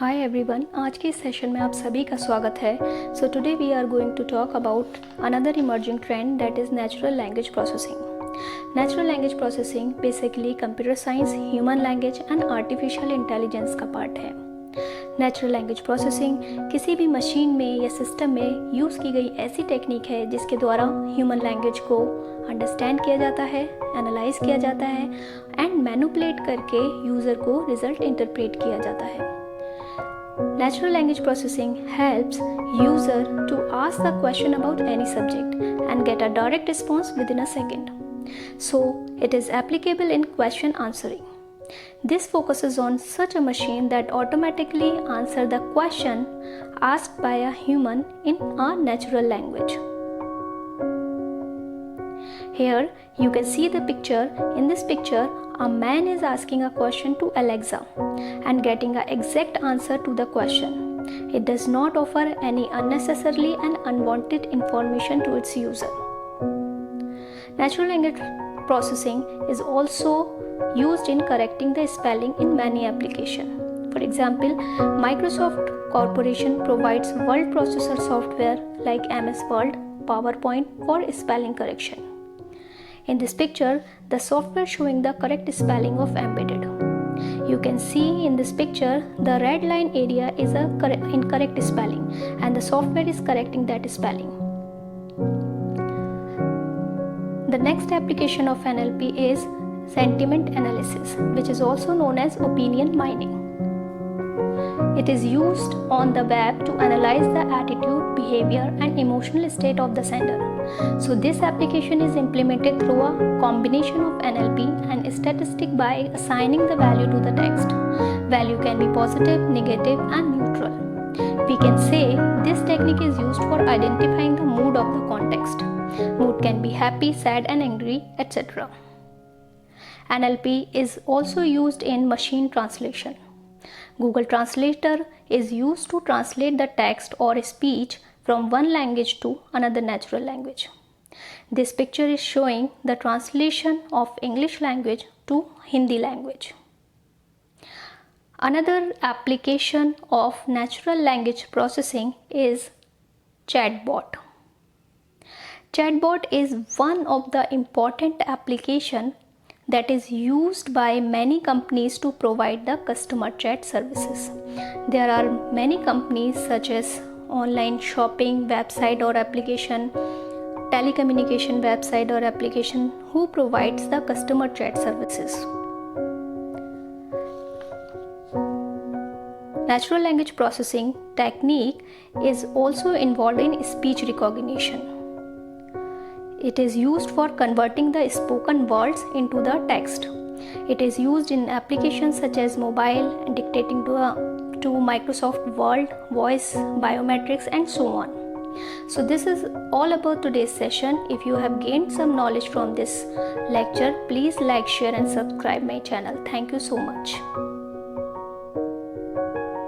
Hi everyone, आज के इस सेशन में आप सभी का स्वागत है। So today we are going to talk about another emerging trend that is natural language processing. Natural language processing basically computer science, human language and artificial intelligence का पार्ट है। नेचुरल लैंग्वेज प्रोसेसिंग किसी भी machine में या system में use की गई ऐसी टेक्निक है जिसके द्वारा ह्यूमन लैंग्वेज को अंडरस्टैंड किया जाता है, एनालाइज किया जाता है एंड मैनिपुलेट करके यूज़र को रिजल्ट इंटरप्रेट किया जाता है। Natural language processing helps user to ask the question about any subject and get a direct response within a second. So it is applicable in question answering. This focuses on such a machine that automatically answer the question asked by a human in a natural language. Here you can see the picture. In this picture, a man is asking a question to Alexa and getting an exact answer to the question. It does not offer any unnecessarily and unwanted information to its user. Natural language processing is also used in correcting the spelling in many applications. For example, Microsoft Corporation provides word processor software like MS Word, PowerPoint for spelling correction. In this picture, the software showing the correct spelling of embedded. You can see in this picture, the red line area is a incorrect spelling and the software is correcting that spelling. The next application of NLP is sentiment analysis, which is also known as opinion mining. It is used on the web to analyze the attitude, behavior and emotional state of the sender. So this application is implemented through a combination of NLP and statistic by assigning the value to the text. Value can be positive, negative and neutral. We can say this technique is used for identifying the mood of the context. Mood can be happy, sad and angry, etc. NLP is also used in machine translation. Google Translator is used to translate the text or speech from one language to another natural language. This picture is showing the translation of English language to Hindi language. Another application of natural language processing is Chatbot. Chatbot is one of the important application that is used by many companies to provide the customer chat services. There are many companies such as online shopping website or application, telecommunication website or application who provides the customer chat services. Natural language processing technique is also involved in speech recognition. It is used for converting the spoken words into the text. It is used in applications such as mobile, dictating to Microsoft Word, voice, biometrics and so on. So this is all about today's session. If you have gained some knowledge from this lecture, please like, share and subscribe my channel. Thank you so much.